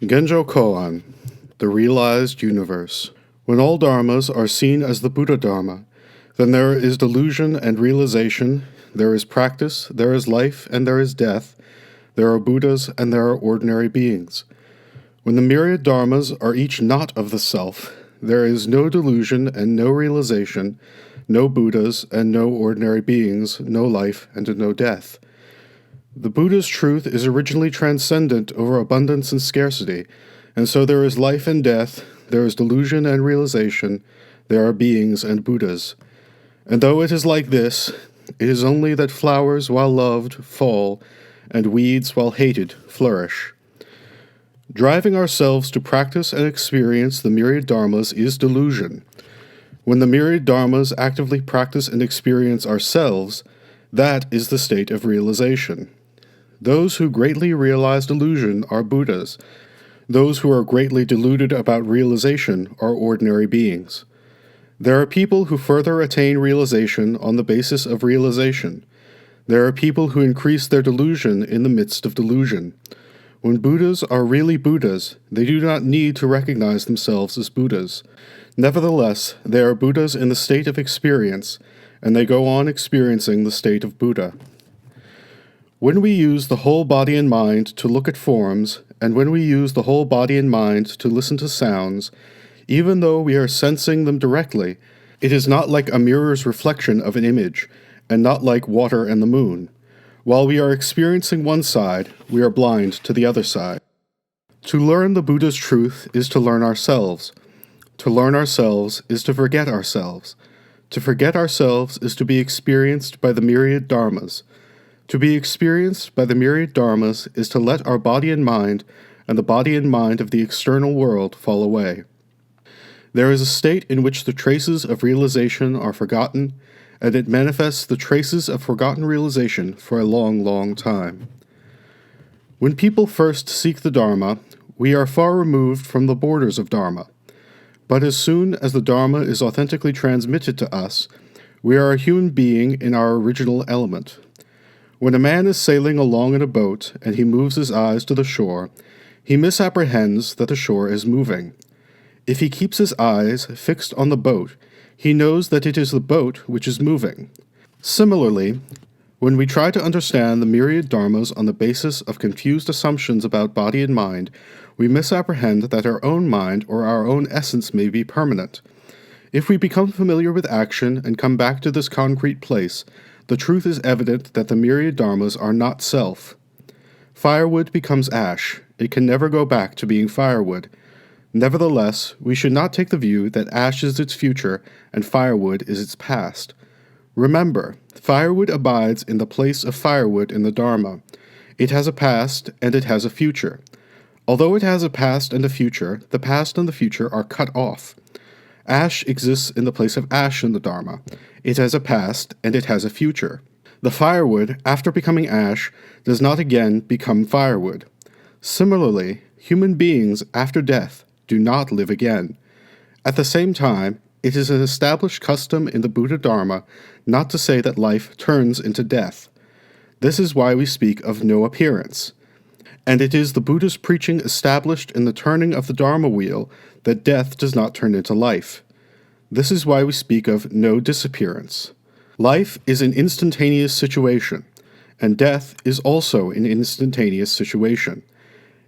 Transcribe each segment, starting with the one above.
Genjokoan, the realized universe. When all dharmas are seen as the Buddha Dharma, then there is delusion and realization, there is practice, there is life, and there is death, there are Buddhas and there are ordinary beings. When the myriad dharmas are each not of the self, there is no delusion and no realization, no Buddhas and no ordinary beings, no life and no death. The Buddha's truth is originally transcendent over abundance and scarcity, and so there is life and death, there is delusion and realization, there are beings and Buddhas. And though it is like this, it is only that flowers while loved fall, and weeds while hated flourish. Driving ourselves to practice and experience the myriad dharmas is delusion. When the myriad dharmas actively practice and experience ourselves, that is the state of realization. Those who greatly realize delusion are Buddhas. Those who are greatly deluded about realization are ordinary beings. There are people who further attain realization on the basis of realization. There are people who increase their delusion in the midst of delusion. When Buddhas are really Buddhas, they do not need to recognize themselves as Buddhas. Nevertheless, they are Buddhas in the state of experience, and they go on experiencing the state of Buddha. When we use the whole body and mind to look at forms, and when we use the whole body and mind to listen to sounds, even though we are sensing them directly, it is not like a mirror's reflection of an image, and not like water and the moon. While we are experiencing one side, we are blind to the other side. To learn the Buddha's truth is to learn ourselves. To learn ourselves is to forget ourselves. To forget ourselves is to be experienced by the myriad dharmas. To be experienced by the myriad dharmas is to let our body and the body and mind of the external world fall away. There is a state in which the traces of realization are forgotten, and it manifests the traces of forgotten realization for a long, long time. When people first seek the Dharma, we are far removed from the borders of Dharma. But as soon as the Dharma is authentically transmitted to us, we are a human being in our original element. When a man is sailing along in a boat and he moves his eyes to the shore, he misapprehends that the shore is moving. If he keeps his eyes fixed on the boat, he knows that it is the boat which is moving. Similarly, when we try to understand the myriad dharmas on the basis of confused assumptions about body and mind, we misapprehend that our own mind or our own essence may be permanent. If we become familiar with action and come back to this concrete place, the truth is evident that the myriad dharmas are not self. Firewood becomes ash. It can never go back to being firewood. Nevertheless, we should not take the view that ash is its future and firewood is its past. Remember, firewood abides in the place of firewood in the Dharma. It has a past and it has a future. Although it has a past and a future, the past and the future are cut off. Ash exists in the place of ash in the Dharma. It has a past and it has a future. The firewood, after becoming ash, does not again become firewood. Similarly, human beings, after death, do not live again. At the same time, it is an established custom in the Buddha Dharma not to say that life turns into death. This is why we speak of no appearance. And it is the Buddha's preaching established in the turning of the Dharma wheel that death does not turn into life. This is why we speak of no disappearance. Life is an instantaneous situation, and death is also an instantaneous situation.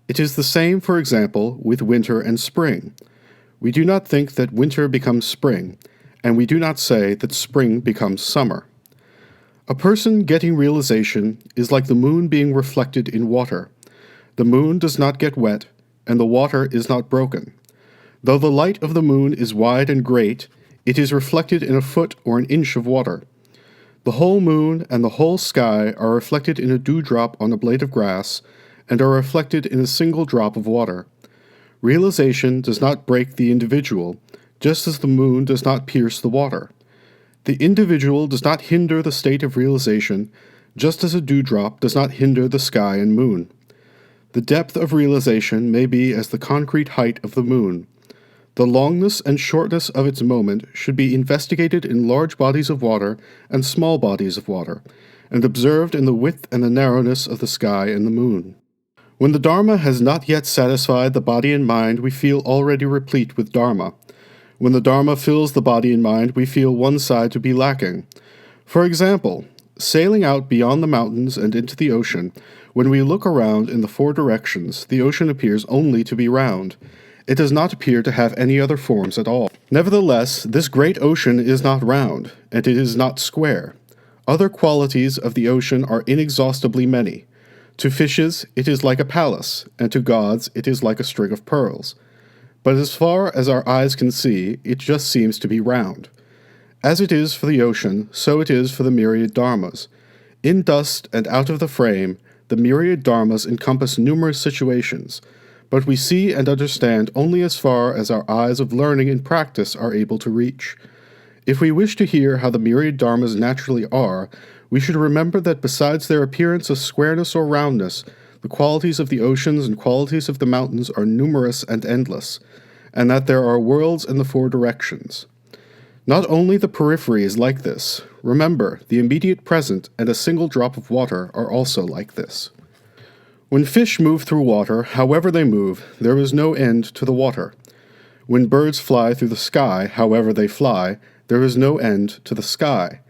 It is the same, for example, with winter and spring. We do not think that winter becomes spring, and we do not say that spring becomes summer. A person getting realization is like the moon being reflected in water. The moon does not get wet, and the water is not broken. Though the light of the moon is wide and great, it is reflected in a foot or an inch of water. The whole moon and the whole sky are reflected in a dewdrop on a blade of grass, and are reflected in a single drop of water. Realization does not break the individual, just as the moon does not pierce the water. The individual does not hinder the state of realization, just as a dewdrop does not hinder the sky and moon. The depth of realization may be as the concrete height of the moon. The longness and shortness of its moment should be investigated in large bodies of water and small bodies of water, and observed in the width and the narrowness of the sky and the moon. When the Dharma has not yet satisfied the body and mind, we feel already replete with Dharma. When the Dharma fills the body and mind, we feel one side to be lacking. For example, sailing out beyond the mountains and into the ocean, when we look around in the four directions, the ocean appears only to be round. It does not appear to have any other forms at all. Nevertheless, this great ocean is not round, and it is not square. Other qualities of the ocean are inexhaustibly many. To fishes, it is like a palace, and to gods, it is like a string of pearls. But as far as our eyes can see, it just seems to be round. As it is for the ocean, so it is for the myriad dharmas. In dust and out of the frame, the myriad dharmas encompass numerous situations, but we see and understand only as far as our eyes of learning and practice are able to reach. If we wish to hear how the myriad dharmas naturally are, we should remember that besides their appearance of squareness or roundness, the qualities of the oceans and qualities of the mountains are numerous and endless, and that there are worlds in the four directions. Not only the periphery is like this. Remember, the immediate present and a single drop of water are also like this. When fish move through water, however they move, there is no end to the water. When birds fly through the sky, however they fly, there is no end to the sky.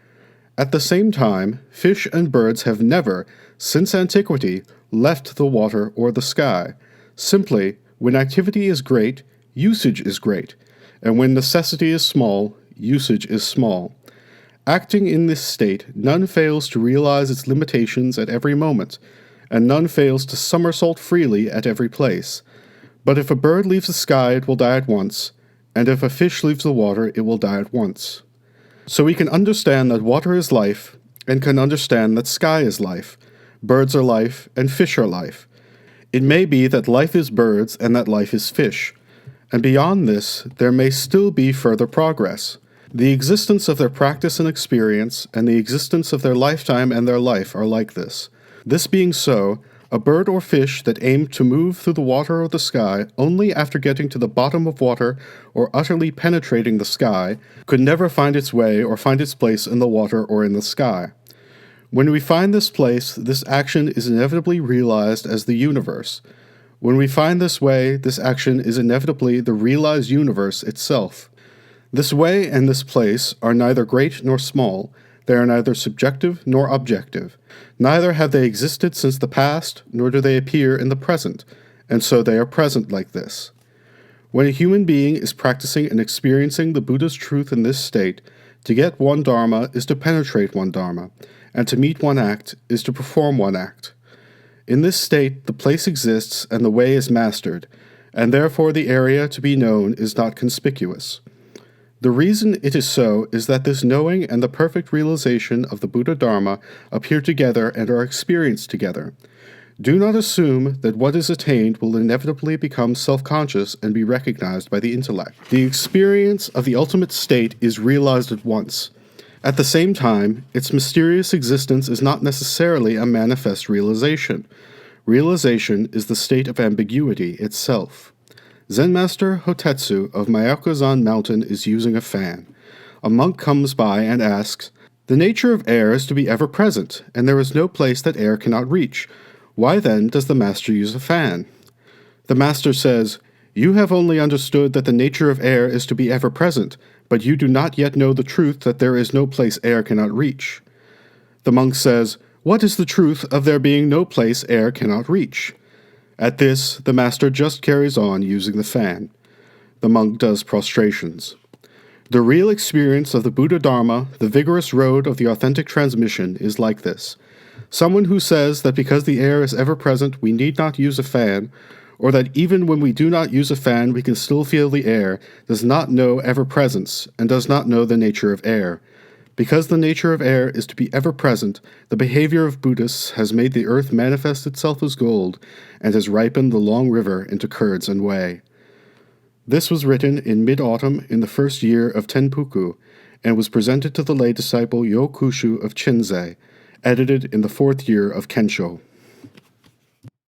At the same time, fish and birds have never, since antiquity, left the water or the sky. Simply, when activity is great, usage is great, and when necessity is small, usage is small. Acting in this state, none fails to realize its limitations at every moment, and none fails to somersault freely at every place. But if a bird leaves the sky, it will die at once, and if a fish leaves the water, it will die at once. So we can understand that water is life, and can understand that sky is life. Birds are life, and fish are life. It may be that life is birds, and that life is fish. And beyond this, there may still be further progress. The existence of their practice and experience, and the existence of their lifetime and their life are like this. This being so, a bird or fish that aimed to move through the water or the sky only after getting to the bottom of water or utterly penetrating the sky could never find its way or find its place in the water or in the sky. When we find this place, this action is inevitably realized as the universe. When we find this way, this action is inevitably the realized universe itself. This way and this place are neither great nor small. They are neither subjective nor objective. Neither have they existed since the past, nor do they appear in the present, and so they are present like this. When a human being is practicing and experiencing the Buddha's truth in this state, to get one dharma is to penetrate one dharma, and to meet one act is to perform one act. In this state, the place exists and the way is mastered, and therefore the area to be known is not conspicuous. The reason it is so is that this knowing and the perfect realization of the Buddha Dharma appear together and are experienced together. Do not assume that what is attained will inevitably become self-conscious and be recognized by the intellect. The experience of the ultimate state is realized at once. At the same time, its mysterious existence is not necessarily a manifest realization. Realization is the state of ambiguity itself. Zen Master Hotetsu of Myakozan Mountain is using a fan. A monk comes by and asks, "The nature of air is to be ever present, and there is no place that air cannot reach. Why then does the master use a fan?" The master says, "You have only understood that the nature of air is to be ever present, but you do not yet know the truth that there is no place air cannot reach." The monk says, "What is the truth of there being no place air cannot reach?" At this, the master just carries on using the fan. The monk does prostrations. The real experience of the Buddha Dharma, the vigorous road of the authentic transmission, is like this. Someone who says that because the air is ever present we need not use a fan, or that even when we do not use a fan we can still feel the air, does not know ever-presence, and does not know the nature of air. Because the nature of air is to be ever present, the behavior of Buddhists has made the earth manifest itself as gold, and has ripened the long river into curds and whey. This was written in mid-autumn in the first year of Tenpuku, and was presented to the lay disciple Yokushu of Chinzei, edited in the fourth year of Kensho.